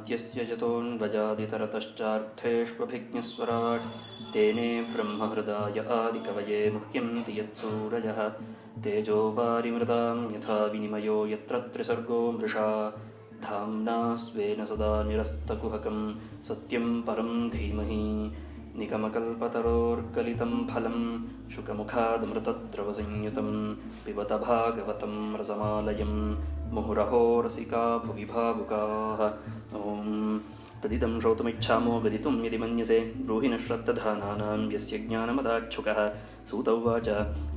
ಆದ್ಯಸ್ಯ ಯತೋನ್ವಜಾದಿತರತಶ್ಚಾರ್ಥೇಷ್ವಭಿಜ್ಞಸ್ವರಾಟ್ ತೇನೇ ಬ್ರಹ್ಮಹೃದಾಯ ಆದಿಕವಯೇ ಮುಹ್ಯಂತಿ ಯತ್ಸೂರಯಃ ತೇಜೋ ವಾರಿಮೃತಾಂ ಯಥಾ ವಿನಿಮಯೋ ಯತ್ರ ತ್ರಿಸರ್ಗೋ ಮೃಷಾ ಧಾಮ್ನಾ ಸ್ವೇನ ಸದಾ ನಿರಸ್ತಕುಹಕಂ ಸತ್ಯಂ ಪರಂ ಧೀಮಹಿ ನಿಗಮಕಲ್ಪತರೋರ್ಗಲಿತಂ ಫಲಂ ಶುಕಮುಖಾದಮೃತದ್ರವಸಂಯುತಂ ಪಿಬತ ಭಾಗವತಂ ರಸಮಾಲಯಂ ಮುಹುರಹೋ ರಸಿಕಾ ಭುವಿ ಭಾವುಕಾಃ. ಓಂ ತದಿದಂ ಶ್ರೋತುಮಿಚ್ಛಾಮೋ ಗದಿತುಂ ಯದಿ ಮನ್ಯಸೆ ಬ್ರೂಹಿ ನ ಶ್ರದ್ಧಧಾನಾನಾಂ ಯಸ್ಯ ಜ್ಞಾನಮದಾಚ್ಛುಕಃ. ಸೂತ ಉವಾಚ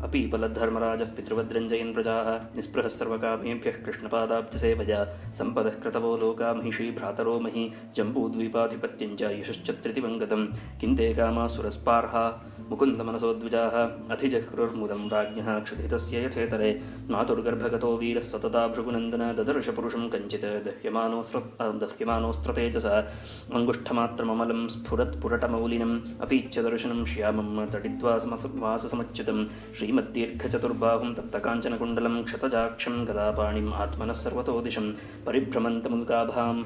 ಅಪೀಪಲದ್ಧರ್ಮರಾಜಃ ಪಿತೃವದ್ರಂಜಯನ್ ಪ್ರಜಾಃ ನಿಸ್ಪೃಹಃ ಸರ್ವಕಾಮೇಭ್ಯಃ ಕೃಷ್ಣಪಾದಾಬ್ಜಸೇವಯಾ ಸಂಪದಃ ಕ್ರತವೋ ಲೋಕಾ ಮಹಿಷೀ ಭ್ರಾತರೋ ಮಹಿ ಜಂಬೂದ್ವೀಪಾಧಿಪತ್ಯಂಚ ಯಶಶ್ಚತ್ರಿತಿವಂಗತಂ ಕಿಂತೆ ಕಾಮಾಸುರಸ್ಪಾರ್ಹಾ ಮುಕುಂದಮನಸೋದ್ವಿಜಾಃ ಅಧಿಜಹ್ರುರ್ಮುದಂ ರಾಜ್ಞಃ ಕ್ಷುಧಿತಸ್ಯ ಯಥೇತರೆ ಮಾತುರ್ಗರ್ಭಗತೋ ವೀರಃ ಸತತಾ ಭೃಗುನಂದನ ದದರ್ಶ ಪುರುಷಂ ಕಂಚಿತ್ ದಹ್ಯಮಾನೋಸ್ತ್ರತೇಜಸ ಅಂಗುಷ್ಠಮಾತ್ರಮಮಲಂ ಸ್ಫುರತ್ ಪುರಟಮೌಲಿನಂ ಅಪೀಚ್ಯ ದರ್ಶನಂ ಶ್ಯಾಮಂ ತಡಿದ್ವಾ ವಾಸಸಮಚ್ಯುತಂ ಶ್ರೀಮದ್ದೀರ್ಘಚತುರ್ಬಾಹುಂ ತಪ್ತಕಾಂಚನಕುಂಡಲಂ ಕ್ಷತಜಾಕ್ಷಂ ಗದಾಪಾಣಿಂ ಆತ್ಮನಃ ಸರ್ವತೋ ದಿಶಂ ಪರಿಭ್ರಮಂತಮುಲ್ಕಾಭಾಂ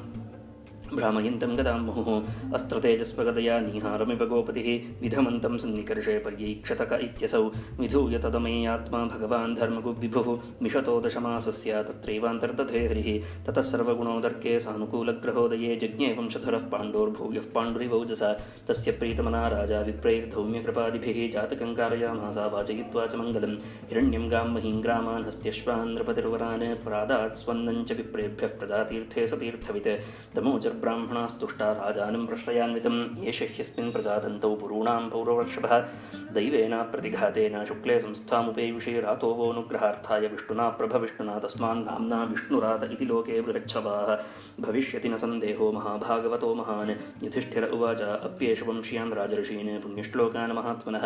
ಭ್ರಾಮಯಂತಂ ಗದಾಂ ಮುಹುಃ ಅಸ್ತ್ರತೇಜಸ್ವಗದಯಾ ನಿಹಾರಮಿವ ಗೋಪತಿಃ ವಿಧಮಂತಂ ಸನ್ನಿಕರ್ಷೇ ಪರ್ಯೀಕ್ಷತಕ ಇತ್ಯಸೌ ವಿಧೂಯ ತದಮೇಯಾತ್ಮಾ ಭಗವಾನ್ ಧರ್ಮಗುವಿಭುಃ ಮಿಷತೋ ದಶಮಾಸಸ್ಯ ತತ್ರೈವಾಂತರ್ದಧೇ ಹರಿಃ ತತಃ ಸರ್ವಗುಣೋದರ್ಕೆ ಸಾನುಕೂಲಗ್ರಹೋದಯೇ ಜಜ್ಞೇ ವಂಶಧರಃ ಪಾಂಡೋರ್ಭೂಯಃ ಪಾಂಡುರಿವೌಜಸ ತಸ್ಯ ಪ್ರೀತಮನಾ ರಾಜಾ ವಿಪ್ರೈರ್ಧೌಮ್ಯಕೃಪಾದಿಭಿಃ ಜಾತಕಂ कारयामास वाचयित्वा च मङ्गलं हिरण्यं गां महीं ग्रामान् हस्त्यश्वान् नृपतिर्वरान् प्रादात् स्वन्दं च विप्रेभ्यः प्रजातीर्थे सतीर्थवित् तमोजर्ब्राह्मणास्तुष्टा राजानं प्रश्रयान्वितं येष ह्यस्मिन् प्रजातन्तौ पुरूणां पौरवर्षभः दैवेन प्रतिघातेन शुक्ले संस्थामुपेयुषे रातो वोऽनुग्रहार्थाय विष्णुना प्रभविष्णुना तस्मान् नाम्ना विष्णुरात इति लोके बृहच्छवाः भविष्यति न सन्देहो महाभागवतो महान्. युधिष्ठिर उवाच अप्येष वंश्यान् राजर्षीन् पुण्यश्लोकान् महात्मनः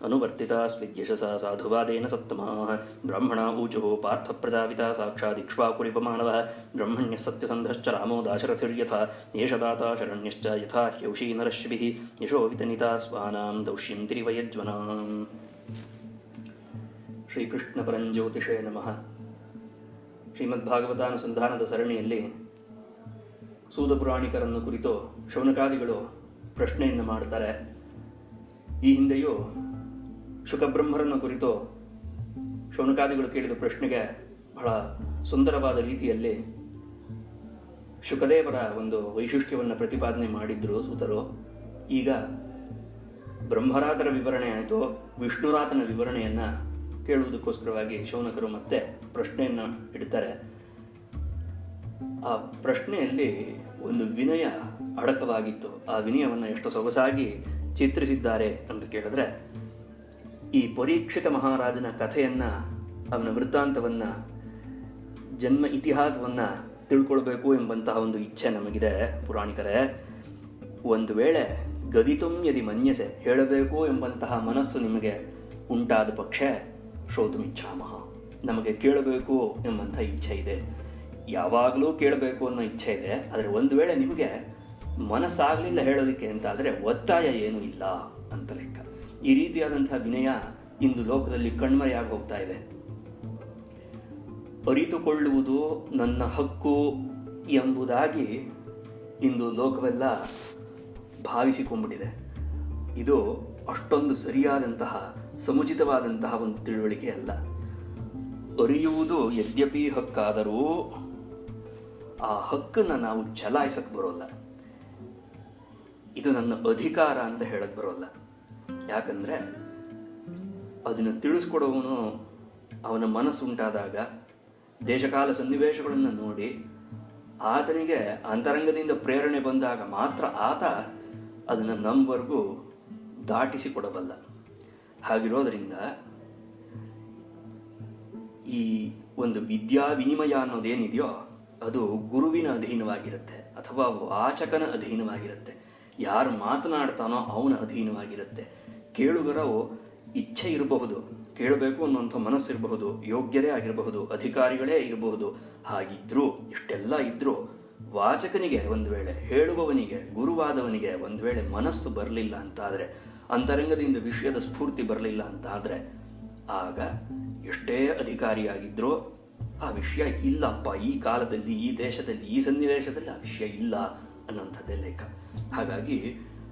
अनुवर्तिता स्विद्यशसा साधुवादेन सत्तमाः. ब्राह्मणा ऊचुः पार्थप्रजापिता साक्षादिक्ष्वाकुरिव मानवः ब्रह्मण्यः सत्यसन्धश्च रामो दाशरथिर्यथा एष दाता शरण्यश्च यथा ह्यौषी नरश्विभिः यशो वितनिता स्वानां दौष्यन्तिरिवयज्वनाम्. ಶ್ರೀಕೃಷ್ಣ ಪರಂಜ್ಯೋತಿಷೇ ನಮಃ. ಶ್ರೀಮದ್ಭಾಗವತಾನುಸಂಧಾನದ ಸರಣಿಯಲ್ಲಿ ಸೂತ ಪುರಾಣಿಕರನ್ನು ಕುರಿತು ಶೌನಕಾದಿಗಳು ಪ್ರಶ್ನೆಯನ್ನು ಮಾಡುತ್ತಾರೆ. ಈ ಹಿಂದೆಯೂ ಶುಕಬ್ರಹ್ಮರನ್ನು ಕುರಿತು ಶೌನಕಾದಿಗಳು ಕೇಳಿದ ಪ್ರಶ್ನೆಗೆ ಬಹಳ ಸುಂದರವಾದ ರೀತಿಯಲ್ಲಿ ಶುಕದೇವರ ಒಂದು ವೈಶಿಷ್ಟ್ಯವನ್ನು ಪ್ರತಿಪಾದನೆ ಮಾಡಿದ್ರು ಸೂತರು. ಈಗ ಬ್ರಹ್ಮರಾತರ ವಿವರಣೆ ಆಯಿತು, ವಿಷ್ಣುರಾತನ ವಿವರಣೆಯನ್ನು ಕೇಳುವುದಕ್ಕೋಸ್ಕರವಾಗಿ ಶೌನಕರು ಮತ್ತೆ ಪ್ರಶ್ನೆಯನ್ನು ಇಡ್ತಾರೆ. ಆ ಪ್ರಶ್ನೆಯಲ್ಲಿ ಒಂದು ವಿನಯ ಅಡಕವಾಗಿತ್ತು. ಆ ವಿನಯವನ್ನು ಎಷ್ಟು ಸೊಗಸಾಗಿ ಚಿತ್ರಿಸಿದ್ದಾರೆ ಅಂತ ಕೇಳಿದ್ರೆ, ಈ ಪರೀಕ್ಷಿತ ಮಹಾರಾಜನ ಕಥೆಯನ್ನು, ಅವನ ವೃತ್ತಾಂತವನ್ನು, ಜನ್ಮ ಇತಿಹಾಸವನ್ನು ತಿಳ್ಕೊಳ್ಬೇಕು ಎಂಬಂತಹ ಒಂದು ಇಚ್ಛೆ ನಮಗಿದೆ ಪುರಾಣಿಕರೇ. ಒಂದು ವೇಳೆ ಗದಿತುಂ ಯದಿ ಮನ್ಯಸೆ, ಹೇಳಬೇಕು ಎಂಬಂತಹ ಮನಸ್ಸು ನಿಮಗೆ ಉಂಟಾದ ಪಕ್ಷ ಶ್ರೋತುಮಿಚ್ಛಾಮಃ, ನಮಗೆ ಕೇಳಬೇಕು ಎಂಬಂಥ ಇಚ್ಛೆ ಇದೆ. ಯಾವಾಗಲೂ ಕೇಳಬೇಕು ಅನ್ನೋ ಇಚ್ಛೆ ಇದೆ. ಆದರೆ ಒಂದು ವೇಳೆ ನಿಮಗೆ ಮನಸ್ಸಾಗಲಿಲ್ಲ ಹೇಳೋದಕ್ಕೆ ಅಂತಾದರೆ ಒತ್ತಾಯ ಏನೂ ಇಲ್ಲ ಅಂತ ಲೆಕ್ಕ. ಈ ರೀತಿಯಾದಂಥ ವಿನಯ ಇಂದು ಲೋಕದಲ್ಲಿ ಕಣ್ಮರೆಯಾಗಿ ಹೋಗ್ತಾ ಇದೆ. ಅರಿತುಕೊಳ್ಳುವುದು ನನ್ನ ಹಕ್ಕು ಎಂಬುದಾಗಿ ಇಂದು ಲೋಕವೆಲ್ಲ ಭಾವಿಸಿಕೊಂಡ್ಬಿಟ್ಟಿದೆ. ಇದು ಅಷ್ಟೊಂದು ಸರಿಯಾದಂತಹ ಸಮುಚಿತವಾದಂತಹ ಒಂದು ತಿಳುವಳಿಕೆ ಅಲ್ಲ. ಅರಿಯುವುದು ಯದ್ಯಪಿ ಹಕ್ಕಾದರೂ ಆ ಹಕ್ಕನ್ನು ನಾವು ಚಲಾಯಿಸಕ್ಕೆ ಬರೋಲ್ಲ. ಇದು ನನ್ನ ಅಧಿಕಾರ ಅಂತ ಹೇಳಕ್ಕೆ ಬರೋಲ್ಲ. ಯಾಕಂದರೆ ಅದನ್ನು ತಿಳಿಸ್ಕೊಡೋವನು ಅವನ ಮನಸ್ಸುಂಟಾದಾಗ ದೇಶಕಾಲ ಸನ್ನಿವೇಶಗಳನ್ನು ನೋಡಿ ಆತನಿಗೆ ಅಂತರಂಗದಿಂದ ಪ್ರೇರಣೆ ಬಂದಾಗ ಮಾತ್ರ ಆತ ಅದನ್ನು ನಮ್ಮವರೆಗೂ ದಾಟಿಸಿಕೊಡಬಲ್ಲ. ಹಾಗಿರೋದರಿಂದ ಈ ಒಂದು ವಿದ್ಯಾ ವಿನಿಮಯ ಅನ್ನೋದೇನಿದೆಯೋ ಅದು ಗುರುವಿನ ಅಧೀನವಾಗಿರುತ್ತೆ ಅಥವಾ ವಾಚಕನ ಅಧೀನವಾಗಿರುತ್ತೆ. ಯಾರು ಮಾತನಾಡ್ತಾನೋ ಅವನ ಅಧೀನವಾಗಿರುತ್ತೆ. ಕೇಳುಗರವು ಇಚ್ಛೆ ಇರಬಹುದು, ಕೇಳಬೇಕು ಅನ್ನುವಂಥ ಮನಸ್ಸಿರಬಹುದು, ಯೋಗ್ಯರೇ ಆಗಿರಬಹುದು, ಅಧಿಕಾರಿಗಳೇ ಇರಬಹುದು. ಹಾಗಿದ್ರೂ ಇಷ್ಟೆಲ್ಲ ಇದ್ದರೂ ವಾಚಕನಿಗೆ ಒಂದು ವೇಳೆ, ಹೇಳುವವನಿಗೆ, ಗುರುವಾದವನಿಗೆ ಒಂದು ವೇಳೆ ಮನಸ್ಸು ಬರಲಿಲ್ಲ ಅಂತಾದರೆ, ಅಂತರಂಗದಿಂದ ವಿಷಯದ ಸ್ಫೂರ್ತಿ ಬರಲಿಲ್ಲ ಅಂತಾದರೆ, ಆಗ ಎಷ್ಟೇ ಅಧಿಕಾರಿಯಾಗಿದ್ದರೂ ಆ ವಿಷಯ ಇಲ್ಲಪ್ಪ, ಈ ಕಾಲದಲ್ಲಿ, ಈ ದೇಶದಲ್ಲಿ, ಈ ಸನ್ನಿವೇಶದಲ್ಲಿ ಆ ವಿಷಯ ಇಲ್ಲ ಅನ್ನುವಂಥದ್ದೇ ಲೇಖ. ಹಾಗಾಗಿ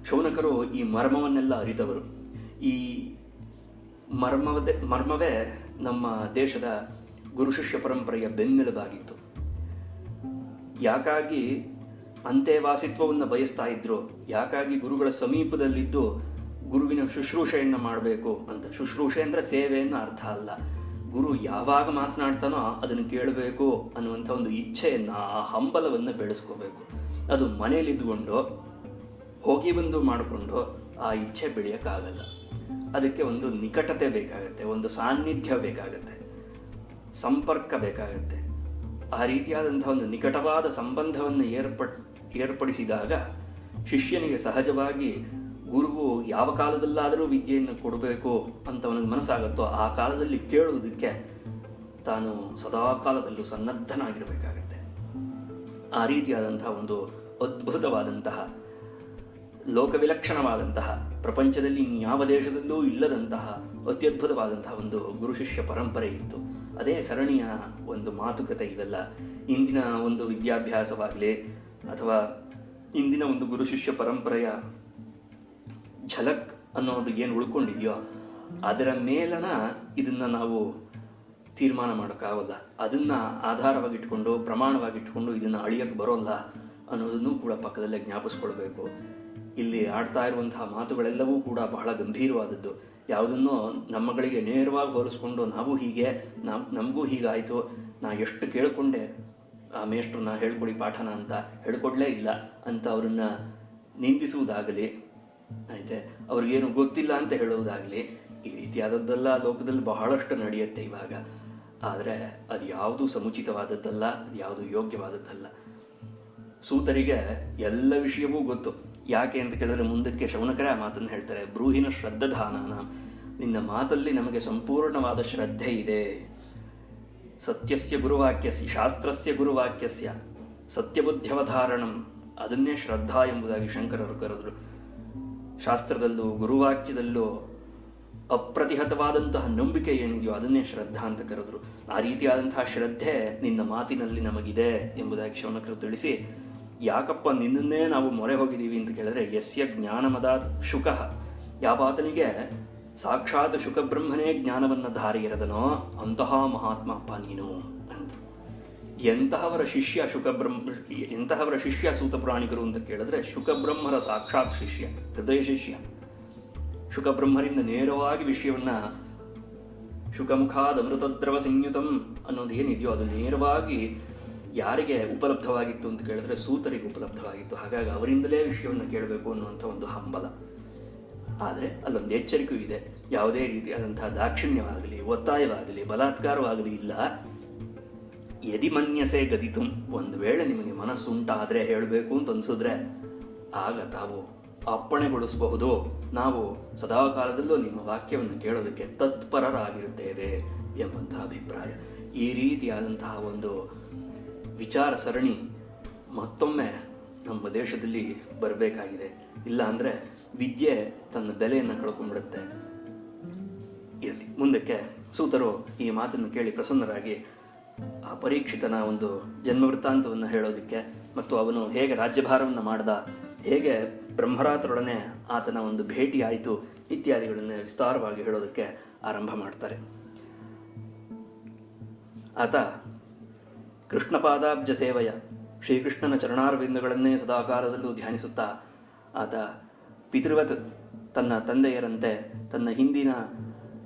ಶೌನಕರು ಈ ಮರ್ಮವನ್ನೆಲ್ಲ ಅರಿತವರು. ಈ ಮರ್ಮವೇ ನಮ್ಮ ದೇಶದ ಗುರು ಶಿಷ್ಯ ಪರಂಪರೆಯ ಬೆನ್ನೆಲುಬಾಗಿತ್ತು. ಯಾಕಾಗಿ ಅಂತ್ಯವಾಸಿತ್ವವನ್ನು ಬಯಸ್ತಾ ಇದ್ರು, ಯಾಕಾಗಿ ಗುರುಗಳ ಸಮೀಪದಲ್ಲಿದ್ದು ಗುರುವಿನ ಶುಶ್ರೂಷೆಯನ್ನು ಮಾಡಬೇಕು ಅಂತ. ಶುಶ್ರೂಷೆ ಅಂದರೆ ಸೇವೆಯನ್ನು ಅರ್ಥ ಅಲ್ಲ. ಗುರು ಯಾವಾಗ ಮಾತನಾಡ್ತಾನೋ ಅದನ್ನು ಕೇಳಬೇಕು ಅನ್ನುವಂಥ ಒಂದು ಇಚ್ಛೆಯನ್ನು, ಆ ಹಂಬಲವನ್ನು ಬೆಳೆಸ್ಕೋಬೇಕು. ಅದು ಮನೇಲಿದ್ದುಕೊಂಡು ಹೋಗಿ ಬಂದು ಮಾಡಿಕೊಂಡು ಆ ಇಚ್ಛೆ ಬೆಳೆಯೋಕ್ಕಾಗಲ್ಲ. ಅದಕ್ಕೆ ಒಂದು ನಿಕಟತೆ ಬೇಕಾಗತ್ತೆ, ಒಂದು ಸಾನ್ನಿಧ್ಯ ಬೇಕಾಗತ್ತೆ, ಸಂಪರ್ಕ ಬೇಕಾಗತ್ತೆ. ಆ ರೀತಿಯಾದಂಥ ಒಂದು ನಿಕಟವಾದ ಸಂಬಂಧವನ್ನು ಏರ್ಪಡಿಸಿದಾಗ ಶಿಷ್ಯನಿಗೆ ಸಹಜವಾಗಿ ಗುರುವು ಯಾವ ಕಾಲದಲ್ಲಾದರೂ ವಿದ್ಯೆಯನ್ನು ಕೊಡಬೇಕು ಅಂತ ಅವನಿಗೆ ಮನಸ್ಸಾಗುತ್ತೋ ಆ ಕಾಲದಲ್ಲಿ ಕೇಳುವುದಕ್ಕೆ ತಾನು ಸದಾ ಕಾಲದಲ್ಲೂ ಸನ್ನದ್ಧನಾಗಿರಬೇಕಾಗತ್ತೆ. ಆ ರೀತಿಯಾದಂತಹ ಒಂದು ಅದ್ಭುತವಾದಂತಹ, ಲೋಕವಿಲಕ್ಷಣವಾದಂತಹ, ಪ್ರಪಂಚದಲ್ಲಿ ಇನ್ಯಾವ ದೇಶದಲ್ಲೂ ಇಲ್ಲದಂತಹ ಅತ್ಯದ್ಭುತವಾದಂತಹ ಒಂದು ಗುರು ಶಿಷ್ಯ ಪರಂಪರೆ ಇತ್ತು. ಅದೇ ಸರಣಿಯ ಒಂದು ಮಾತುಕತೆ ಇವೆಲ್ಲ. ಇಂದಿನ ಒಂದು ವಿದ್ಯಾಭ್ಯಾಸವಾಗಲಿ ಅಥವಾ ಇಂದಿನ ಒಂದು ಗುರು ಶಿಷ್ಯ ಪರಂಪರೆಯ ಝಲಕ್ ಅನ್ನೋದು ಏನು ಉಳ್ಕೊಂಡಿದೆಯೋ ಅದರ ಮೇಲಣ ಇದನ್ನು ನಾವು ತೀರ್ಮಾನ ಮಾಡೋಕ್ಕಾಗಲ್ಲ. ಅದನ್ನು ಆಧಾರವಾಗಿಟ್ಕೊಂಡು, ಪ್ರಮಾಣವಾಗಿಟ್ಕೊಂಡು ಇದನ್ನು ಅಳಿಯೋಕ್ಕೆ ಬರೋಲ್ಲ ಅನ್ನೋದನ್ನು ಕೂಡ ಪಕ್ಕದಲ್ಲೇ ಜ್ಞಾಪಿಸ್ಕೊಳ್ಬೇಕು. ಇಲ್ಲಿ ಆಡ್ತಾ ಇರುವಂತಹ ಮಾತುಗಳೆಲ್ಲವೂ ಕೂಡ ಬಹಳ ಗಂಭೀರವಾದದ್ದು. ಯಾವುದನ್ನೋ ನಮ್ಮಗಳಿಗೆ ನೇರವಾಗಿ ಹೋಲಿಸ್ಕೊಂಡು ನಾವು ಹೀಗೆ, ನಮಗೂ ಹೀಗಾಯಿತು, ನಾ ಎಷ್ಟು ಕೇಳಿಕೊಂಡೆ ಆ ಮೇಷ್ಟ್ರನ್ನ ಹೇಳ್ಕೊಡಿ ಪಾಠನ ಅಂತ, ಹೇಳ್ಕೊಡ್ಲೇ ಇಲ್ಲ ಅಂತ ಅವರನ್ನು ನಿಂದಿಸುವುದಾಗಲಿ, ಆಯ್ತೆ ಅವ್ರಿಗೇನು ಗೊತ್ತಿಲ್ಲ ಅಂತ ಹೇಳುವುದಾಗಲಿ, ಈ ರೀತಿಯಾದದ್ದೆಲ್ಲ ಲೋಕದಲ್ಲಿ ಬಹಳಷ್ಟು ನಡೆಯುತ್ತೆ ಇವಾಗ. ಆದರೆ ಅದು ಯಾವುದೂ ಸಮುಚಿತವಾದದ್ದಲ್ಲ, ಅದು ಯಾವುದು ಯೋಗ್ಯವಾದದ್ದಲ್ಲ. ಸೂತರಿಗೆ ಎಲ್ಲ ವಿಷಯವೂ ಗೊತ್ತು. ಯಾಕೆ ಅಂತ ಕೇಳಿದ್ರೆ ಮುಂದಕ್ಕೆ ಶೌನಕರೇ ಆ ಮಾತನ್ನು ಹೇಳ್ತಾರೆ. ಬ್ರೂಹಿನ ಶ್ರದ್ಧಾನಾನ, ನಿನ್ನ ಮಾತಲ್ಲಿ ನಮಗೆ ಸಂಪೂರ್ಣವಾದ ಶ್ರದ್ಧೆ ಇದೆ. ಸತ್ಯಸ್ಯ ಗುರುವಾಕ್ಯಸ್ಯ, ಶಾಸ್ತ್ರಸ್ಯ ಗುರುವಾಕ್ಯಸ್ಯ ಸತ್ಯಬುದ್ಧ್ಯವಧಾರಣಂ, ಅದನ್ನೇ ಶ್ರದ್ಧಾ ಎಂಬುದಾಗಿ ಶಂಕರರು ಕರೆದರು. ಶಾಸ್ತ್ರದಲ್ಲೂ ಗುರುವಾಕ್ಯದಲ್ಲೂ ಅಪ್ರತಿಹತವಾದಂತಹ ನಂಬಿಕೆ ಏನಿದೆಯೋ ಅದನ್ನೇ ಶ್ರದ್ಧಾ ಅಂತ ಕರೆದರು. ಆ ರೀತಿಯಾದಂತಹ ಶ್ರದ್ಧೆ ನಿನ್ನ ಮಾತಿನಲ್ಲಿ ನಮಗಿದೆ ಎಂಬುದಾಗಿ ಶೌನಕರು ತಿಳಿಸಿ, ಯಾಕಪ್ಪ ನಿನ್ನನ್ನೇ ನಾವು ಮೊರೆ ಹೋಗಿದ್ದೀವಿ ಅಂತ ಕೇಳಿದ್ರೆ, ಯಸ್ಯ ಜ್ಞಾನಮದಾತ್ ಶುಕಃ, ಯಾವಾತನಿಗೆ ಸಾಕ್ಷಾತ್ ಶುಕಬ್ರಹ್ಮನೇ ಜ್ಞಾನವನ್ನು ಧಾರೆಯಿರದನೋ ಅಂತಹ ಮಹಾತ್ಮಪ್ಪ ನೀನು ಅಂತ. ಎಂತಹವರ ಶಿಷ್ಯ ಸೂತಪುರಾಣಿಕರು ಅಂತ ಕೇಳಿದ್ರೆ, ಶುಕಬ್ರಹ್ಮರ ಸಾಕ್ಷಾತ್ ಶಿಷ್ಯ, ಹೃದಯ ಶಿಷ್ಯ. ಶುಕಬ್ರಹ್ಮರಿಂದ ನೇರವಾಗಿ ವಿಷಯವನ್ನು, ಶುಕಮುಖಾದ ಅಮೃತದ್ರವ ಸಂಯುತಂ ಅನ್ನೋದು ಏನಿದೆಯೋ ಅದು ನೇರವಾಗಿ ಯಾರಿಗೆ ಉಪಲಬ್ಧವಾಗಿತ್ತು ಅಂತ ಕೇಳಿದ್ರೆ ಸೂತರಿಗೆ ಉಪಲಬ್ಧವಾಗಿತ್ತು. ಹಾಗಾಗಿ ಅವರಿಂದಲೇ ವಿಷಯವನ್ನು ಕೇಳಬೇಕು ಅನ್ನುವಂಥ ಒಂದು ಹಂಬಲ. ಆದರೆ ಅಲ್ಲೊಂದು ಎಚ್ಚರಿಕೆಯೂ ಇದೆ. ಯಾವುದೇ ರೀತಿಯಾದಂತಹ ದಾಕ್ಷಿಣ್ಯವಾಗಲಿ, ಒತ್ತಾಯವಾಗಲಿ, ಬಲಾತ್ಕಾರವಾಗಲಿ ಇಲ್ಲ. ಯದಿ ಮನ್ಯಸೆ ಗದಿತು, ಒಂದು ವೇಳೆ ನಿಮಗೆ ಮನಸ್ಸುಂಟಾದರೆ, ಹೇಳಬೇಕು ಅಂತ ಅನಿಸಿದ್ರೆ ಆಗ ತಾವು ಅಪ್ಪಣೆಗೊಳಿಸಬಹುದು. ನಾವು ಸದಾಕಾಲದಲ್ಲೂ ನಿಮ್ಮ ವಾಕ್ಯವನ್ನು ಕೇಳೋದಕ್ಕೆ ತತ್ಪರರಾಗಿರುತ್ತೇವೆ ಎಂಬಂತಹ ಅಭಿಪ್ರಾಯ. ಈ ರೀತಿಯಾದಂತಹ ಒಂದು ವಿಚಾರ ಸರಣಿ ಮತ್ತೊಮ್ಮೆ ನಮ್ಮ ದೇಶದಲ್ಲಿ ಬರಬೇಕಾಗಿದೆ. ಇಲ್ಲ ಅಂದರೆ ವಿದ್ಯೆ ತನ್ನ ಬೆಲೆಯನ್ನು ಕಳ್ಕೊಂಡ್ಬಿಡುತ್ತೆ. ಇರಲಿ, ಮುಂದಕ್ಕೆ ಸೂತರು ಈ ಮಾತನ್ನು ಕೇಳಿ ಪ್ರಸನ್ನರಾಗಿ ಆ ಪರೀಕ್ಷಿತನ ಒಂದು ಜನ್ಮವೃತ್ತಾಂತವನ್ನು ಹೇಳೋದಕ್ಕೆ ಮತ್ತು ಅವನು ಹೇಗೆ ರಾಜ್ಯಭಾರವನ್ನು ಮಾಡ್ದ, ಹೇಗೆ ಬ್ರಹ್ಮರಾತರೊಡನೆ ಆತನ ಒಂದು ಭೇಟಿ ಆಯಿತು ಇತ್ಯಾದಿಗಳನ್ನು ವಿಸ್ತಾರವಾಗಿ ಹೇಳೋದಕ್ಕೆ ಆರಂಭ ಮಾಡ್ತಾರೆ. ಆತ ಕೃಷ್ಣಪಾದಾಬ್ಜ ಸೇವೆಯ, ಶ್ರೀಕೃಷ್ಣನ ಚರಣಾರವಿಂದಗಳನ್ನೇ ಸದಾಕಾಲದಲ್ಲೂ ಧ್ಯಾನಿಸುತ್ತಾ ಆತ ಪಿತೃವತ್ ತನ್ನ ತಂದೆಯರಂತೆ, ತನ್ನ ಹಿಂದಿನ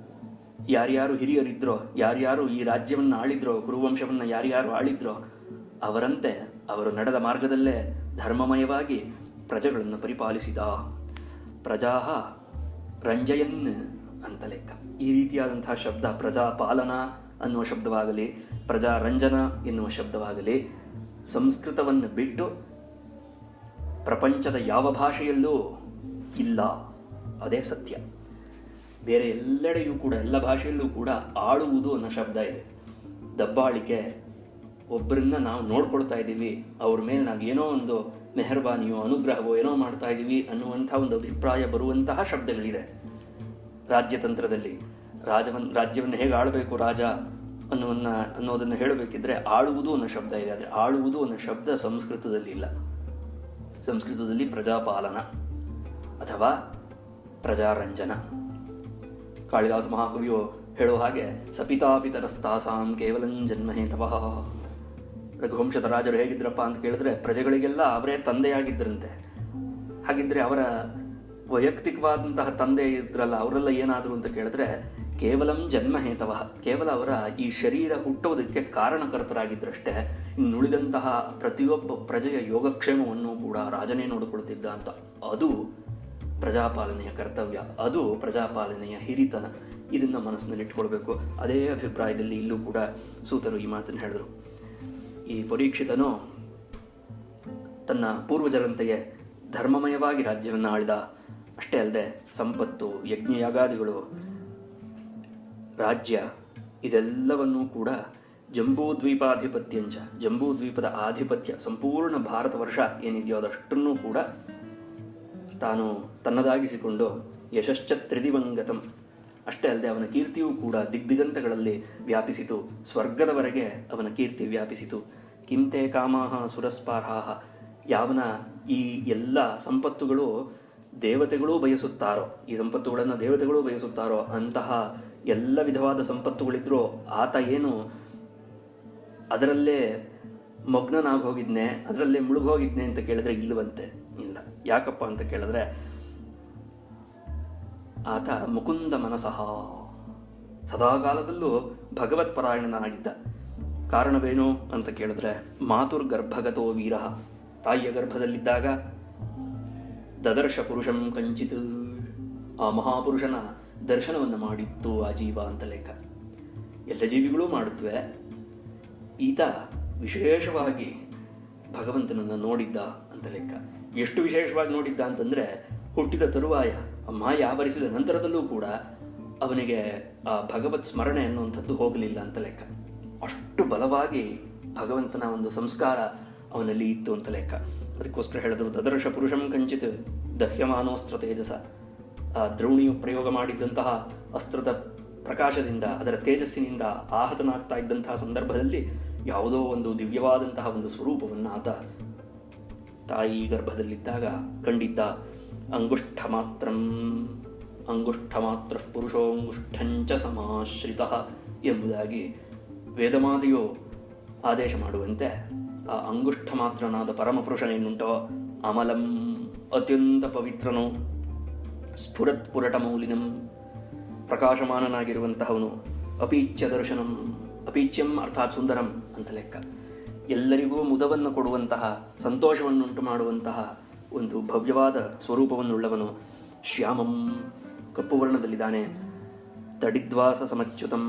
ಯಾರ್ಯಾರು ಹಿರಿಯರಿದ್ರೋ, ಯಾರ್ಯಾರು ಈ ರಾಜ್ಯವನ್ನು ಆಳಿದ್ರೋ, ಕುರುವಂಶವನ್ನು ಯಾರ್ಯಾರು ಆಳಿದ್ರೋ ಅವರಂತೆ ಅವರು ನಡೆದ ಮಾರ್ಗದಲ್ಲೇ ಧರ್ಮಮಯವಾಗಿ ಪ್ರಜೆಗಳನ್ನು ಪರಿಪಾಲಿಸಿದ. ಪ್ರಜಾಹ ರಂಜಯನ್ ಅಂತ ಲೆಕ್ಕ. ಈ ರೀತಿಯಾದಂತಹ ಶಬ್ದ ಪ್ರಜಾಪಾಲನ ಅನ್ನುವ ಶಬ್ದವಾಗಲಿ, ಪ್ರಜಾರಂಜನ ಎನ್ನುವ ಶಬ್ದವಾಗಲಿ ಸಂಸ್ಕೃತವನ್ನು ಬಿಟ್ಟು ಪ್ರಪಂಚದ ಯಾವ ಭಾಷೆಯಲ್ಲೂ ಇಲ್ಲ. ಅದೇ ಸತ್ಯ. ಬೇರೆ ಎಲ್ಲೆಡೆಯೂ ಕೂಡ, ಎಲ್ಲ ಭಾಷೆಯಲ್ಲೂ ಕೂಡ ಆಳುವುದು ಅನ್ನೋ ಶಬ್ದ ಇದೆ. ದಬ್ಬಾಳಿಕೆ, ಒಬ್ಬರನ್ನ ನಾವು ನೋಡ್ಕೊಳ್ತಾ ಇದ್ದೀವಿ, ಅವ್ರ ಮೇಲೆ ನಾವು ಏನೋ ಒಂದು ಮೆಹರ್ಬಾನಿಯೋ ಅನುಗ್ರಹವೋ ಏನೋ ಮಾಡ್ತಾ ಇದ್ದೀವಿ ಅನ್ನುವಂಥ ಒಂದು ಅಭಿಪ್ರಾಯ ಬರುವಂತಹ ಶಬ್ದಗಳಿದೆ ರಾಜ್ಯತಂತ್ರದಲ್ಲಿ. ರಾಜ್ಯವನ್ನು ಹೇಗೆ ಆಳಬೇಕು ರಾಜ ಅನ್ನೋದನ್ನು ಹೇಳಬೇಕಿದ್ರೆ ಆಳುವುದು ಅನ್ನೋ ಶಬ್ದ ಇದೆ. ಆದರೆ ಆಳುವುದು ಅನ್ನೋ ಶಬ್ದ ಸಂಸ್ಕೃತದಲ್ಲಿ ಇಲ್ಲ. ಸಂಸ್ಕೃತದಲ್ಲಿ ಪ್ರಜಾಪಾಲನ ಅಥವಾ ಪ್ರಜಾರಂಜನ. ಕಾಳಿದಾಸ ಮಹಾಕವಿಯು ಹೇಳುವ ಹಾಗೆ ಸಪಿತಾಪಿತರಸ್ತಾಸಾಂ ಕೇವಲಂ ಜನ್ಮಹೇತವಃ. ರಘುವಂಶದ ರಾಜರು ಹೇಗಿದ್ರಪ್ಪ ಅಂತ ಕೇಳಿದ್ರೆ ಪ್ರಜೆಗಳಿಗೆಲ್ಲ ಅವರೇ ತಂದೆಯಾಗಿದ್ದರಂತೆ. ಹಾಗಿದ್ರೆ ಅವರ ವೈಯಕ್ತಿಕವಾದಂತಹ ತಂದೆ ಇದ್ರಲ್ಲ, ಅವರೆಲ್ಲ ಏನಾದರು ಅಂತ ಕೇಳಿದ್ರೆ ಕೇವಲಂ ಜನ್ಮಹೇತವ, ಕೇವಲ ಅವರ ಈ ಶರೀರ ಹುಟ್ಟುವುದಕ್ಕೆ ಕಾರಣಕರ್ತರಾಗಿದ್ದರಷ್ಟೇ. ಇನ್ನುಳಿದಂತಹ ಪ್ರತಿಯೊಬ್ಬ ಪ್ರಜೆಯ ಯೋಗಕ್ಷೇಮವನ್ನು ಕೂಡ ರಾಜನೇ ನೋಡಿಕೊಳ್ತಿದ್ದ ಅಂತ. ಅದು ಪ್ರಜಾಪಾಲನೆಯ ಕರ್ತವ್ಯ, ಅದು ಪ್ರಜಾಪಾಲನೆಯ ಹಿರಿತನ. ಇದನ್ನು ಮನಸ್ಸಿನಲ್ಲಿ ಇಟ್ಕೊಳ್ಬೇಕು. ಅದೇ ಅಭಿಪ್ರಾಯದಲ್ಲಿ ಇಲ್ಲೂ ಕೂಡ ಸೂತರು ಈ ಮಾತನ್ನು ಹೇಳಿದರು. ಈ ಪರೀಕ್ಷಿತನು ತನ್ನ ಪೂರ್ವಜರಂತೆಯೇ ಧರ್ಮಮಯವಾಗಿ ರಾಜ್ಯವನ್ನು ಆಳಿದ. ಅಷ್ಟೇ ಅಲ್ಲದೆ ಸಂಪತ್ತು, ಯಜ್ಞಯಾಗಾದಿಗಳು, ರಾಜ್ಯ ಇದೆಲ್ಲವನ್ನೂ ಕೂಡ ಜಂಬೂದ್ವೀಪಾಧಿಪತ್ಯಂಚ, ಜಂಬೂದ್ವೀಪದ ಆಧಿಪತ್ಯ, ಸಂಪೂರ್ಣ ಭಾರತ ವರ್ಷ ಏನಿದೆಯೋ ಅದಷ್ಟನ್ನೂ ಕೂಡ ತಾನು ತನ್ನದಾಗಿಸಿಕೊಂಡು ಯಶಶ್ಚ ತ್ರಿದಿವಂಗತಂ. ಅಷ್ಟೇ ಅಲ್ಲದೆ ಅವನ ಕೀರ್ತಿಯೂ ಕೂಡ ದಿಗ್ದಿಗಂತಗಳಲ್ಲಿ ವ್ಯಾಪಿಸಿತು, ಸ್ವರ್ಗದವರೆಗೆ ಅವನ ಕೀರ್ತಿ ವ್ಯಾಪಿಸಿತು. ಕಿಂತೆ ಕಾಮಾಹ ಸುರಸ್ಪಾರ್ಹಾಹ, ಯಾವನ ಈ ಎಲ್ಲ ಸಂಪತ್ತುಗಳು ದೇವತೆಗಳೂ ಬಯಸುತ್ತಾರೋ, ಈ ಸಂಪತ್ತುಗಳನ್ನು ದೇವತೆಗಳೂ ಬಯಸುತ್ತಾರೋ ಅಂತಹ ಎಲ್ಲ ವಿಧವಾದ ಸಂಪತ್ತುಗಳಿದ್ರೂ ಆತ ಏನು ಅದರಲ್ಲೇ ಮಗ್ನನಾಗಿ ಹೋಗಿದ್ನೆ, ಅದರಲ್ಲೇ ಮುಳುಗೋಗಿದ್ನೆ ಅಂತ ಕೇಳಿದ್ರೆ ಇಲ್ಲವಂತೆ. ಇಲ್ಲ. ಯಾಕಪ್ಪ ಅಂತ ಕೇಳಿದ್ರೆ ಆತ ಮುಕುಂದ ಮನಸಃ, ಸದಾಕಾಲದಲ್ಲೂ ಭಗವತ್ಪರಾಯಣನಾಗಿದ್ದ. ಕಾರಣವೇನು ಅಂತ ಕೇಳಿದ್ರೆ ಮಾತುರ್ಗರ್ಭಗತೋ ವೀರಃ, ತಾಯಿಯ ಗರ್ಭದಲ್ಲಿದ್ದಾಗ ದದರ್ಶ ಪುರುಷಂ ಕಂಚಿತ್, ಆ ಮಹಾಪುರುಷನ ದರ್ಶನವನ್ನು ಮಾಡಿತ್ತು ಆ ಜೀವ ಅಂತ ಲೆಕ್ಕ. ಎಲ್ಲ ಜೀವಿಗಳೂ ಮಾಡುತ್ತವೆ, ಈತ ವಿಶೇಷವಾಗಿ ಭಗವಂತನನ್ನು ನೋಡಿದ್ದ ಅಂತ ಲೆಕ್ಕ. ಎಷ್ಟು ವಿಶೇಷವಾಗಿ ನೋಡಿದ್ದ ಅಂತಂದರೆ ಹುಟ್ಟಿದ ತರುವಾಯ ಮಾಯ ಆವರಿಸಿದ ನಂತರದಲ್ಲೂ ಕೂಡ ಅವನಿಗೆ ಆ ಭಗವತ್ ಸ್ಮರಣೆ ಅನ್ನುವಂಥದ್ದು ಹೋಗಲಿಲ್ಲ ಅಂತ ಲೆಕ್ಕ. ಅಷ್ಟು ಬಲವಾಗಿ ಭಗವಂತನ ಒಂದು ಸಂಸ್ಕಾರ ಅವನಲ್ಲಿ ಇತ್ತು ಅಂತ ಲೆಕ್ಕ. ಅದಕ್ಕೋಸ್ಕರ ಹೇಳಿದ್ರು ದದರ್ಶ ಪುರುಷಂ ಕಂಚಿತ್ ದಹ್ಯಮಾನೋಸ್ತ್ರ ತೇಜಸ. ಆ ದ್ರೋಣಿಯು ಪ್ರಯೋಗ ಮಾಡಿದ್ದಂತಹ ಅಸ್ತ್ರದ ಪ್ರಕಾಶದಿಂದ, ಅದರ ತೇಜಸ್ಸಿನಿಂದ ಆಹತನಾಗ್ತಾ ಇದ್ದಂತಹ ಸಂದರ್ಭದಲ್ಲಿ ಯಾವುದೋ ಒಂದು ದಿವ್ಯವಾದಂತಹ ಒಂದು ಸ್ವರೂಪವನ್ನು ಆತ ತಾಯಿ ಗರ್ಭದಲ್ಲಿದ್ದಾಗ ಕಂಡಿದ್ದ. ಅಂಗುಷ್ಠ ಮಾತ್ರ ಪುರುಷೋಂಗುಷ್ಠಂಚ ಸಮಾಶ್ರಿತ ಎಂಬುದಾಗಿ ವೇದಮಾದಿಯು ಆದೇಶ ಮಾಡುವಂತೆ ಆ ಅಂಗುಷ್ಠ ಮಾತ್ರನಾದ ಪರಮಪುರುಷನೇನುಂಟೋ ಅಮಲಂ, ಅತ್ಯಂತ ಪವಿತ್ರನು, ಸ್ಫುರತ್ ಪುರಟ ಮೌಲಿನಂ, ಪ್ರಕಾಶಮಾನನಾಗಿರುವಂತಹವನು, ಅಪೀಚ್ಯ ದರ್ಶನಂ, ಅಪೀಚ್ಯಂ ಅರ್ಥಾತ್ ಸುಂದರಂ ಅಂತ ಲೆಕ್ಕ. ಎಲ್ಲರಿಗೂ ಮುದವನ್ನು ಕೊಡುವಂತಹ, ಸಂತೋಷವನ್ನುಂಟು ಮಾಡುವಂತಹ ಒಂದು ಭವ್ಯವಾದ ಸ್ವರೂಪವನ್ನುಳ್ಳವನು. ಶ್ಯಾಮಂ, ಕಪ್ಪು ವರ್ಣದಲ್ಲಿದ್ದಾನೆ. ತಡಿದ್ವಾಸ ಸಮಚ್ಯುತಂ,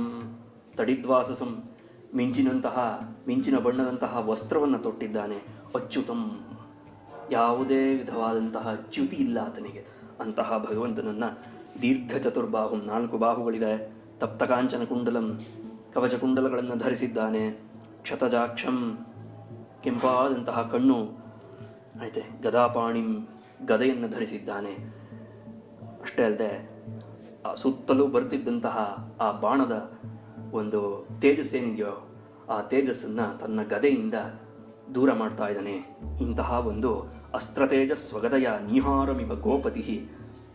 ತಡಿದ್ವಾಸಸಂ, ಮಿಂಚಿನ ಬಣ್ಣದಂತಹ ವಸ್ತ್ರವನ್ನು ತೊಟ್ಟಿದ್ದಾನೆ. ಅಚ್ಯುತಂ, ಯಾವುದೇ ವಿಧವಾದಂತಹ ಚ್ಯುತಿ ಇಲ್ಲ ಆತನಿಗೆ. ಅಂತಹ ಭಗವಂತನನ್ನು ದೀರ್ಘ ಚತುರ್ಬಾಹುಂ, 4 ಬಾಹುಗಳಿದೆ. ತಪ್ತಕಾಂಚನ ಕುಂಡಲಂ, ಕವಚ ಕುಂಡಲಗಳನ್ನು ಧರಿಸಿದ್ದಾನೆ. ಕ್ಷತಜಾಕ್ಷಂ, ಕೆಂಪಾದಂತಹ ಕಣ್ಣು ಆಯ್ತೆ. ಗದಾಪಾಣಿಂ, ಗದೆಯನ್ನು ಧರಿಸಿದ್ದಾನೆ. ಅಷ್ಟೇ ಅಲ್ಲದೆ ಸುತ್ತಲೂ ಬರ್ತಿದ್ದಂತಹ ಆ ಬಾಣದ ಒಂದು ತೇಜಸ್ಸೇನಿದೆಯೋ ಆ ತೇಜಸ್ಸನ್ನು ತನ್ನ ಗದೆಯಿಂದ ದೂರ ಮಾಡ್ತಾ ಇದ್ದಾನೆ. ಇಂತಹ ಒಂದು ಅಸ್ತ್ರತೇಜಸ್ವಗದಯ ನಿಹಾರಮಿವ ಗೋಪತಿ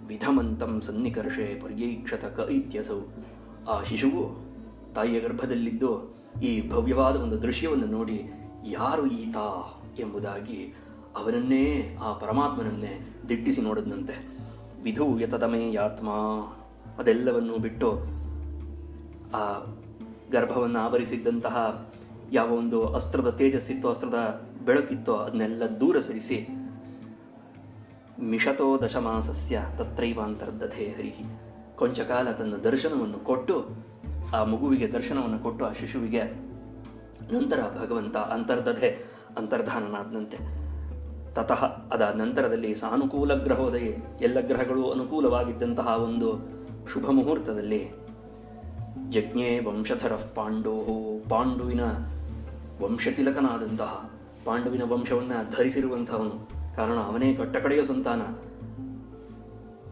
ವಿಧಮಂತಂ ಸನ್ನಿಕರ್ಷೆ ಪರ್ಯೀಕ್ಷತ ಕ ಇತ್ಯಸೌ. ಆ ಶಿಶುವು ತಾಯಿಯ ಗರ್ಭದಲ್ಲಿದ್ದು ಈ ಭವ್ಯವಾದ ಒಂದು ದೃಶ್ಯವನ್ನು ನೋಡಿ ಯಾರು ಈತ ಎಂಬುದಾಗಿ ಅವನನ್ನೇ, ಆ ಪರಮಾತ್ಮನನ್ನೇ ದಿಟ್ಟಿಸಿ ನೋಡಿದಂತೆ. ವಿಧೂಯ ತದಮೇಯಾತ್ಮ, ಅದೆಲ್ಲವನ್ನೂ ಬಿಟ್ಟು ಆ ಗರ್ಭವನ್ನು ಆವರಿಸಿದ್ದಂತಹ ಯಾವ ಒಂದು ಅಸ್ತ್ರದ ತೇಜಸ್ಸಿತ್ತೋ, ಅಸ್ತ್ರದ ಬೆಳಕಿತ್ತೋ ಅದನ್ನೆಲ್ಲ ದೂರ ಸರಿಸಿ ಮಿಷತೋ ದಶಮಾಸಸ್ಯ ತತ್ರೈವಾಂತರ್ದಧೇ ಹರಿಹಿ, ಕೊಂಚ ಕಾಲ ತನ್ನ ದರ್ಶನವನ್ನು ಕೊಟ್ಟು, ಆ ಮಗುವಿಗೆ ದರ್ಶನವನ್ನು ಕೊಟ್ಟು, ಆ ಶಿಶುವಿಗೆ ನಂತರ ಭಗವಂತ ಅಂತರ್ದಧೆ, ಅಂತರ್ಧಾನನಾದಂತೆ. ತತಃ, ಅದಾದ ನಂತರದಲ್ಲಿ ಸಾನುಕೂಲ ಗ್ರಹೋದಯ, ಎಲ್ಲ ಗ್ರಹಗಳು ಅನುಕೂಲವಾಗಿದ್ದಂತಹ ಒಂದು ಶುಭ ಮುಹೂರ್ತದಲ್ಲಿ ಜಜ್ಞೆ ವಂಶಧರ ಪಾಂಡೋ, ಪಾಂಡುವಿನ ವಂಶತಿಲಕನಾದಂತಹ, ಪಾಂಡುವಿನ ವಂಶವನ್ನು ಧರಿಸಿರುವಂತಹವನು. ಕಾರಣ ಅವನೇ ಕಟ್ಟಕಡೆಯ ಸಂತಾನ,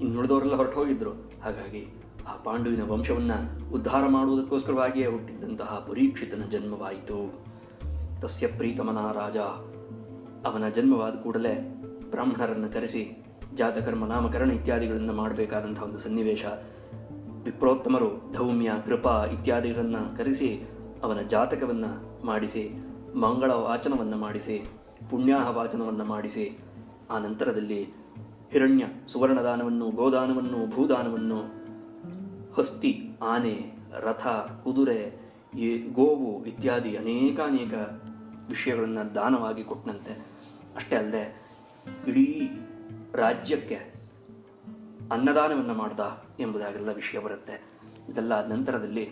ಇನ್ನುಳಿದವರೆಲ್ಲ ಹೊರಟು ಹೋಗಿದ್ರು. ಹಾಗಾಗಿ ಆ ಪಾಂಡುವಿನ ವಂಶವನ್ನು ಉದ್ಧಾರ ಮಾಡುವುದಕ್ಕೋಸ್ಕರವಾಗಿಯೇ ಹುಟ್ಟಿದ್ದಂತಹ ಪರೀಕ್ಷಿತನ ಜನ್ಮವಾಯಿತು. ತಸ್ಯ ಪ್ರೀತಮನ ರಾಜ, ಅವನ ಜನ್ಮವಾದ ಕೂಡಲೇ ಬ್ರಾಹ್ಮಣರನ್ನು ಕರೆಸಿ ಜಾತಕರ್ಮ ನಾಮಕರಣ ಇತ್ಯಾದಿಗಳನ್ನು ಮಾಡಬೇಕಾದಂಥ ಒಂದು ಸನ್ನಿವೇಶ. ವಿಪ್ರೋತ್ತಮರು ಧೌಮ್ಯ ಕೃಪಾ ಇತ್ಯಾದಿಗಳನ್ನು ಕರೆಸಿ ಅವನ ಜಾತಕವನ್ನು ಮಾಡಿಸಿ, ಮಂಗಳ ವಾಚನವನ್ನು ಮಾಡಿಸಿ, ಪುಣ್ಯಾಹ ವಾಚನವನ್ನು ಮಾಡಿಸಿ, ಆ ನಂತರದಲ್ಲಿ ಹಿರಣ್ಯ ಸುವರ್ಣದಾನವನ್ನು, ಗೋದಾನವನ್ನು, ಭೂದಾನವನ್ನು, ಹಸ್ತಿ, ಆನೆ, ರಥ, ಕುದುರೆ, ಗೋವು ಇತ್ಯಾದಿ ಅನೇಕಾನೇಕ ವಿಷಯಗಳನ್ನು ದಾನವಾಗಿ ಕೊಟ್ಟನಂತೆ. ಅಷ್ಟೇ ಅಲ್ಲದೆ ಇಡೀ ರಾಜ್ಯಕ್ಕೆ ಅನ್ನದಾನವನ್ನು ಮಾಡ್ದ ಎಂಬುದಾಗೆಲ್ಲ ವಿಷಯ ಬರುತ್ತೆ. ಇದೆಲ್ಲ ಆದ ನಂತರದಲ್ಲಿ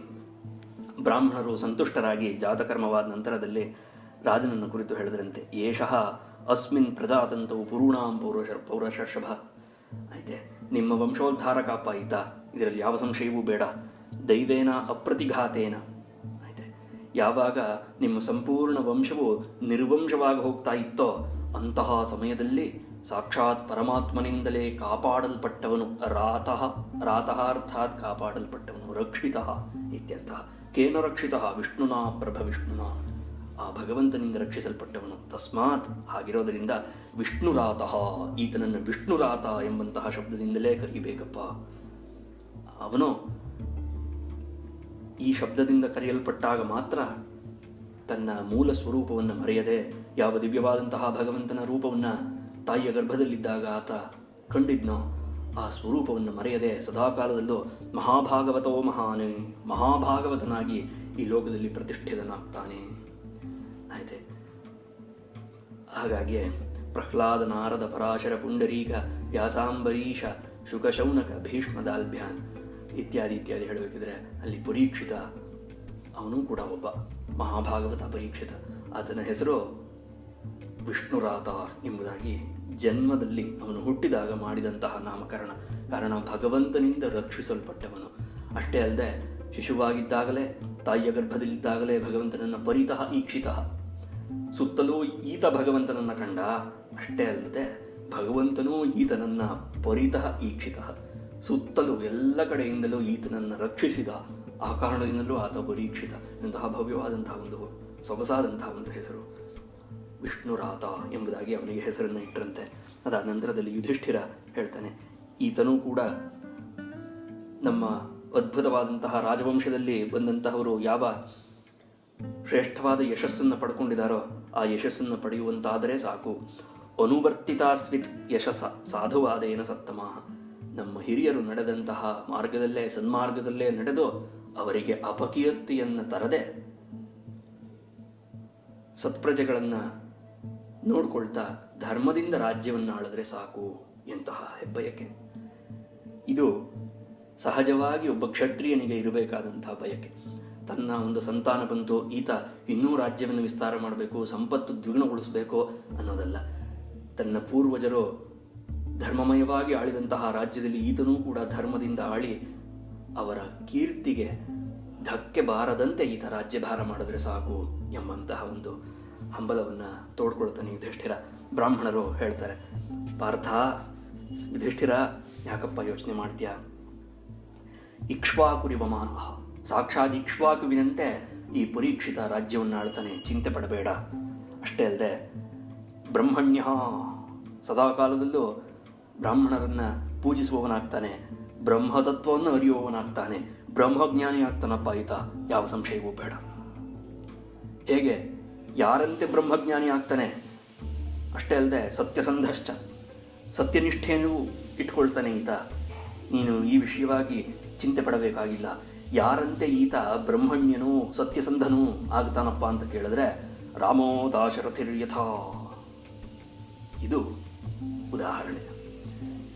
ಬ್ರಾಹ್ಮಣರು ಸಂತುಷ್ಟರಾಗಿ ಜಾತಕರ್ಮವಾದ ನಂತರದಲ್ಲಿ ರಾಜನನ್ನು ಕುರಿತು ಹೇಳಿದ್ರಂತೆ, ಏಷಃ ಅಸ್ಮಿನ್ ಪ್ರಜಾತಂತವು ಪುರುಣಾಂ ಪೌರಷರ್ಷಭ. ಆಯ್ತೆ, ನಿಮ್ಮ ವಂಶೋದ್ಧಾರ ಕಾಪಾಯಿತ, ಇದರಲ್ಲಿ ಯಾವ ಸಂಶಯವೂ ಬೇಡ. ದೈವೇನ ಅಪ್ರತಿಘಾತೇನ. ಆಯ್ತೆ, ಯಾವಾಗ ನಿಮ್ಮ ಸಂಪೂರ್ಣ ವಂಶವು ನಿರ್ವಂಶವಾಗಿ ಹೋಗ್ತಾ ಇತ್ತೋ ಅಂತಹ ಸಮಯದಲ್ಲಿ ಸಾಕ್ಷಾತ್ ಪರಮಾತ್ಮನಿಂದಲೇ ಕಾಪಾಡಲ್ಪಟ್ಟವನು, ರಾತಃ ಅರ್ಥಾತ್ ಕಾಪಾಡಲ್ಪಟ್ಟವನು, ರಕ್ಷಿತಃ ಇತ್ಯರ್ಥ. ಕೇನ ರಕ್ಷಿತಃ? ವಿಷ್ಣುನಾ ವಿಷ್ಣುನಾ, ಆ ಭಗವಂತನಿಂದ ರಕ್ಷಿಸಲ್ಪಟ್ಟವನು. ತಸ್ಮಾತ್ ಹಾಗಿರೋದರಿಂದ ವಿಷ್ಣುರಾತಃ, ಈತನನ್ನು ವಿಷ್ಣುರಾತ ಎಂಬಂತಹ ಶಬ್ದದಿಂದಲೇ ಕರೆಯಬೇಕಪ್ಪ. ಅವನು ಈ ಶಬ್ದದಿಂದ ಕರೆಯಲ್ಪಟ್ಟಾಗ ಮಾತ್ರ ತನ್ನ ಮೂಲ ಸ್ವರೂಪವನ್ನು ಮರೆಯದೆ, ಯಾವ ದಿವ್ಯವಾದಂತಹ ಭಗವಂತನ ರೂಪವನ್ನು ತಾಯಿಯ ಗರ್ಭದಲ್ಲಿದ್ದಾಗ ಆತ ಕಂಡಿದ್ನೋ ಆ ಸ್ವರೂಪವನ್ನು ಮರೆಯದೆ ಸದಾಕಾಲದಲ್ಲೂ ಮಹಾಭಾಗವತೋ ಮಹಾಭಾಗವತನಾಗಿ ಈ ಲೋಕದಲ್ಲಿ ಪ್ರತಿಷ್ಠಿತನಾಗ್ತಾನೆ. ಆಯ್ತೆ, ಹಾಗಾಗಿ ಪ್ರಹ್ಲಾದ, ನಾರದ, ಪರಾಶರ, ಪುಂಡರೀಕ, ವ್ಯಾಸಾಂಬರೀಷ, ಶುಕಶೌನಕ, ಭೀಷ್ಮದಾಲ್ಭ್ಯಾನ್ ಇತ್ಯಾದಿ ಇತ್ಯಾದಿ ಹೇಳಬೇಕಿದ್ರೆ ಅಲ್ಲಿ ಪರೀಕ್ಷಿತ ಅವನು ಕೂಡ ಒಬ್ಬ ಮಹಾಭಾಗವತ ಪರೀಕ್ಷಿತ. ಆತನ ಹೆಸರು ವಿಷ್ಣುರಾತ ಎಂಬುದಾಗಿ ಜನ್ಮದಲ್ಲಿ ಅವನು ಹುಟ್ಟಿದಾಗ ಮಾಡಿದಂತಹ ನಾಮಕರಣ. ಕಾರಣ ಭಗವಂತನಿಂದ ರಕ್ಷಿಸಲ್ಪಟ್ಟವನು. ಅಷ್ಟೇ ಅಲ್ಲದೆ ಶಿಶುವಾಗಿದ್ದಾಗಲೇ, ತಾಯಿಯ ಗರ್ಭದಲ್ಲಿದ್ದಾಗಲೇ ಭಗವಂತನನ್ನು ಪರಿತಃ ಈಕ್ಷಿತಃ, ಸುತ್ತಲೂ ಈತ ಭಗವಂತನನ್ನು ಕಂಡ. ಅಷ್ಟೇ ಅಲ್ಲದೆ ಭಗವಂತನೂ ಈತನನ್ನು ಪರಿತಃ ಈಕ್ಷಿತಃ, ಸುತ್ತಲೂ ಎಲ್ಲ ಕಡೆಯಿಂದಲೂ ಈತನನ್ನು ರಕ್ಷಿಸಿದ. ಆ ಕಾರಣದಿಂದಲೂ ಆತ ಪರೀಕ್ಷಿತ. ಇಂತಹ ಭವ್ಯವಾದಂತಹ ಒಂದು ಸೊಗಸಾದಂತಹ ಒಂದು ಹೆಸರು ವಿಷ್ಣುರಾತ ಎಂಬುದಾಗಿ ಅವನಿಗೆ ಹೆಸರನ್ನು ಇಟ್ಟರಂತೆ. ಅದಾದ ನಂತರದಲ್ಲಿ ಯುಧಿಷ್ಠಿರ ಹೇಳ್ತಾನೆ, ಈತನೂ ಕೂಡ ನಮ್ಮ ಅದ್ಭುತವಾದಂತಹ ರಾಜವಂಶದಲ್ಲಿ ಬಂದಂತಹವರು ಯಾವ ಶ್ರೇಷ್ಠವಾದ ಯಶಸ್ಸನ್ನು ಪಡ್ಕೊಂಡಿದ್ದಾರೋ ಆ ಯಶಸ್ಸನ್ನು ಪಡೆಯುವಂತಾದರೆ ಸಾಕು. ಅನುವರ್ತಿತಾಸ್ವಿತ್ ಯಶಸ್ಸ ಸಾಧುವಾದೇನ ಸತ್ತಮ. ನಮ್ಮ ಹಿರಿಯರು ನಡೆದಂತಹ ಮಾರ್ಗದಲ್ಲೇ, ಸನ್ಮಾರ್ಗದಲ್ಲೇ ನಡೆದು ಅವರಿಗೆ ಅಪಕೀರ್ತಿಯನ್ನು ತರದೆ ಸತ್ಪ್ರಜೆಗಳನ್ನು ನೋಡ್ಕೊಳ್ತಾ ಧರ್ಮದಿಂದ ರಾಜ್ಯವನ್ನು ಆಳಿದ್ರೆ ಸಾಕು ಎಂತಹ ಹೆಬ್ಬಯಕೆ. ಇದು ಸಹಜವಾಗಿ ಒಬ್ಬ ಕ್ಷತ್ರಿಯನಿಗೆ ಇರಬೇಕಾದಂತಹ ಬಯಕೆ. ತನ್ನ ಒಂದು ಸಂತಾನ ಬಂತು, ಈತ ಇನ್ನೂ ರಾಜ್ಯವನ್ನು ವಿಸ್ತಾರ ಮಾಡಬೇಕು, ಸಂಪತ್ತು ದ್ವಿಗುಣಗೊಳಿಸಬೇಕು ಅನ್ನೋದಲ್ಲ. ತನ್ನ ಪೂರ್ವಜರು ಧರ್ಮಮಯವಾಗಿ ಆಳಿದಂತಹ ರಾಜ್ಯದಲ್ಲಿ ಈತನೂ ಕೂಡ ಧರ್ಮದಿಂದ ಆಳಿ ಅವರ ಕೀರ್ತಿಗೆ ಧಕ್ಕೆ ಬಾರದಂತೆ ಈತ ರಾಜ್ಯಭಾರ ಮಾಡಿದ್ರೆ ಸಾಕು ಎಂಬಂತಹ ಒಂದು ಹಂಬಲವನ್ನು ತೋಡ್ಕೊಳ್ತಾನೆ ಯುಧಿಷ್ಠಿರ. ಬ್ರಾಹ್ಮಣರು ಹೇಳ್ತಾರೆ, ಪಾರ್ಥ, ಯುಧಿಷ್ಠಿರ ಯಾಕಪ್ಪ ಯೋಚನೆ ಮಾಡ್ತೀಯ? ಇಕ್ಷ್ವಾಕುರಿವಮಾನ, ಸಾಕ್ಷಾತ್ ಇಕ್ಷ್ವಾಕುವಿನಂತೆ ಈ ಪರೀಕ್ಷಿತ ರಾಜ್ಯವನ್ನು ಆಳ್ತಾನೆ, ಚಿಂತೆ ಪಡಬೇಡ. ಅಷ್ಟೇ ಅಲ್ಲದೆ ಬ್ರಹ್ಮಣ್ಯ, ಸದಾಕಾಲದಲ್ಲೂ ಬ್ರಾಹ್ಮಣರನ್ನು ಪೂಜಿಸುವವನಾಗ್ತಾನೆ, ಬ್ರಹ್ಮತತ್ವವನ್ನು ಅರಿಯುವವನಾಗ್ತಾನೆ, ಬ್ರಹ್ಮಜ್ಞಾನಿ ಆಗ್ತಾನಪ್ಪ ಈತ, ಯಾವ ಸಂಶಯವೂ ಬೇಡ. ಹೇಗೆ ಯಾರಂತೆ ಬ್ರಹ್ಮಜ್ಞಾನಿ ಆಗ್ತಾನೆ, ಅಷ್ಟೇ ಅಲ್ಲದೆ ಸತ್ಯಸಂಧಶ್ಚ, ಸತ್ಯನಿಷ್ಠೆಯನ್ನು ಇಟ್ಕೊಳ್ತಾನೆ ಈತ. ನೀನು ಈ ವಿಷಯವಾಗಿ ಚಿಂತೆ ಪಡಬೇಕಾಗಿಲ್ಲ. ಯಾರಂತೆ ಈತ ಬ್ರಹ್ಮಣ್ಯನೂ ಸತ್ಯಸಂಧನೂ ಆಗ್ತಾನಪ್ಪ ಅಂತ ಕೇಳಿದ್ರೆ, ರಾಮೋ ದಾಶರಥಿರ್ಯಥಾ, ಇದು ಉದಾಹರಣೆ.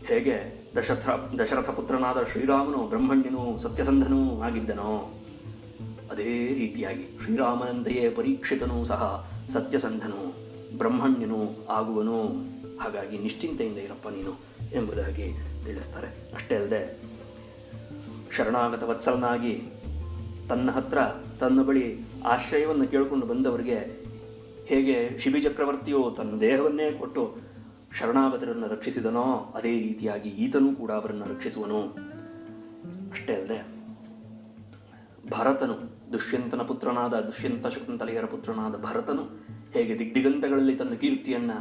ಹೇಗೆ ದಶರಥ ಪುತ್ರನಾದ ಶ್ರೀರಾಮನು ಬ್ರಹ್ಮಣ್ಯನೂ ಸತ್ಯಸಂಧನೂ ಆಗಿದ್ದನೋ ಅದೇ ರೀತಿಯಾಗಿ ಶ್ರೀರಾಮನಂತೆಯೇ ಪರೀಕ್ಷಿತನೂ ಸಹ ಸತ್ಯಸಂಧನೂ ಬ್ರಹ್ಮಣ್ಯನೂ ಆಗುವನು. ಹಾಗಾಗಿ ನಿಶ್ಚಿಂತೆಯಿಂದ ಇರಪ್ಪ ನೀನು ಎಂಬುದಾಗಿ ತಿಳಿಸ್ತಾರೆ. ಅಷ್ಟೇ ಅಲ್ಲದೆ ಶರಣಾಗತ ವತ್ಸಲನಾಗಿ ತನ್ನ ಹತ್ರ, ತನ್ನ ಬಳಿ ಆಶ್ರಯವನ್ನು ಕೇಳಿಕೊಂಡು ಬಂದವರಿಗೆ ಹೇಗೆ ಶಿಬಿ ಚಕ್ರವರ್ತಿಯು ತನ್ನ ದೇಹವನ್ನೇ ಕೊಟ್ಟು ಶರಣಾಗತರನ್ನು ರಕ್ಷಿಸಿದನೋ ಅದೇ ರೀತಿಯಾಗಿ ಈತನೂ ಕೂಡ ಅವರನ್ನು ರಕ್ಷಿಸುವನು. ಅಷ್ಟೇ ಅಲ್ಲದೆ ಭರತನು, ದುಷ್ಯಂತನ ಪುತ್ರನಾದ, ದುಷ್ಯಂತ ಶಕುಂತಲೆಯರ ಪುತ್ರನಾದ ಭರತನು ಹೇಗೆ ದಿಗ್ದಿಗಂತಗಳಲ್ಲಿ ತನ್ನ ಕೀರ್ತಿಯನ್ನು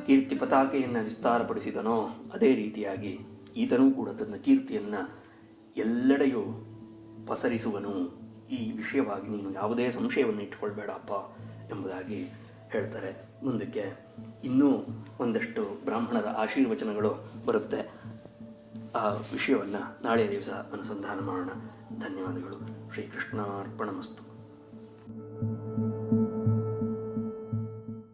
ಕೀರ್ತಿ ಪತಾಕೆಯನ್ನು ವಿಸ್ತಾರಪಡಿಸಿದನೋ ಅದೇ ರೀತಿಯಾಗಿ ಈತನೂ ಕೂಡ ತನ್ನ ಕೀರ್ತಿಯನ್ನು ಎಲ್ಲೆಡೆಯೂ ಪಸರಿಸುವನು. ಈ ವಿಷಯವಾಗಿ ನೀನು ಯಾವುದೇ ಸಂಶಯವನ್ನು ಇಟ್ಟುಕೊಳ್ಬೇಡಪ್ಪ ಎಂಬುದಾಗಿ ಹೇಳ್ತಾರೆ. ಮುಂದಕ್ಕೆ ಇನ್ನೂ ಒಂದಷ್ಟು ಬ್ರಾಹ್ಮಣರ ಆಶೀರ್ವಚನಗಳು ಬರುತ್ತೆ. ಆ ವಿಷಯವನ್ನು ನಾಳೆಯ ದಿವಸ ಅನುಸಂಧಾನ ಮಾಡೋಣ. ಧನ್ಯವಾದಗಳು. ಶ್ರೀಕೃಷ್ಣಾರ್ಪಣಮಸ್ತು.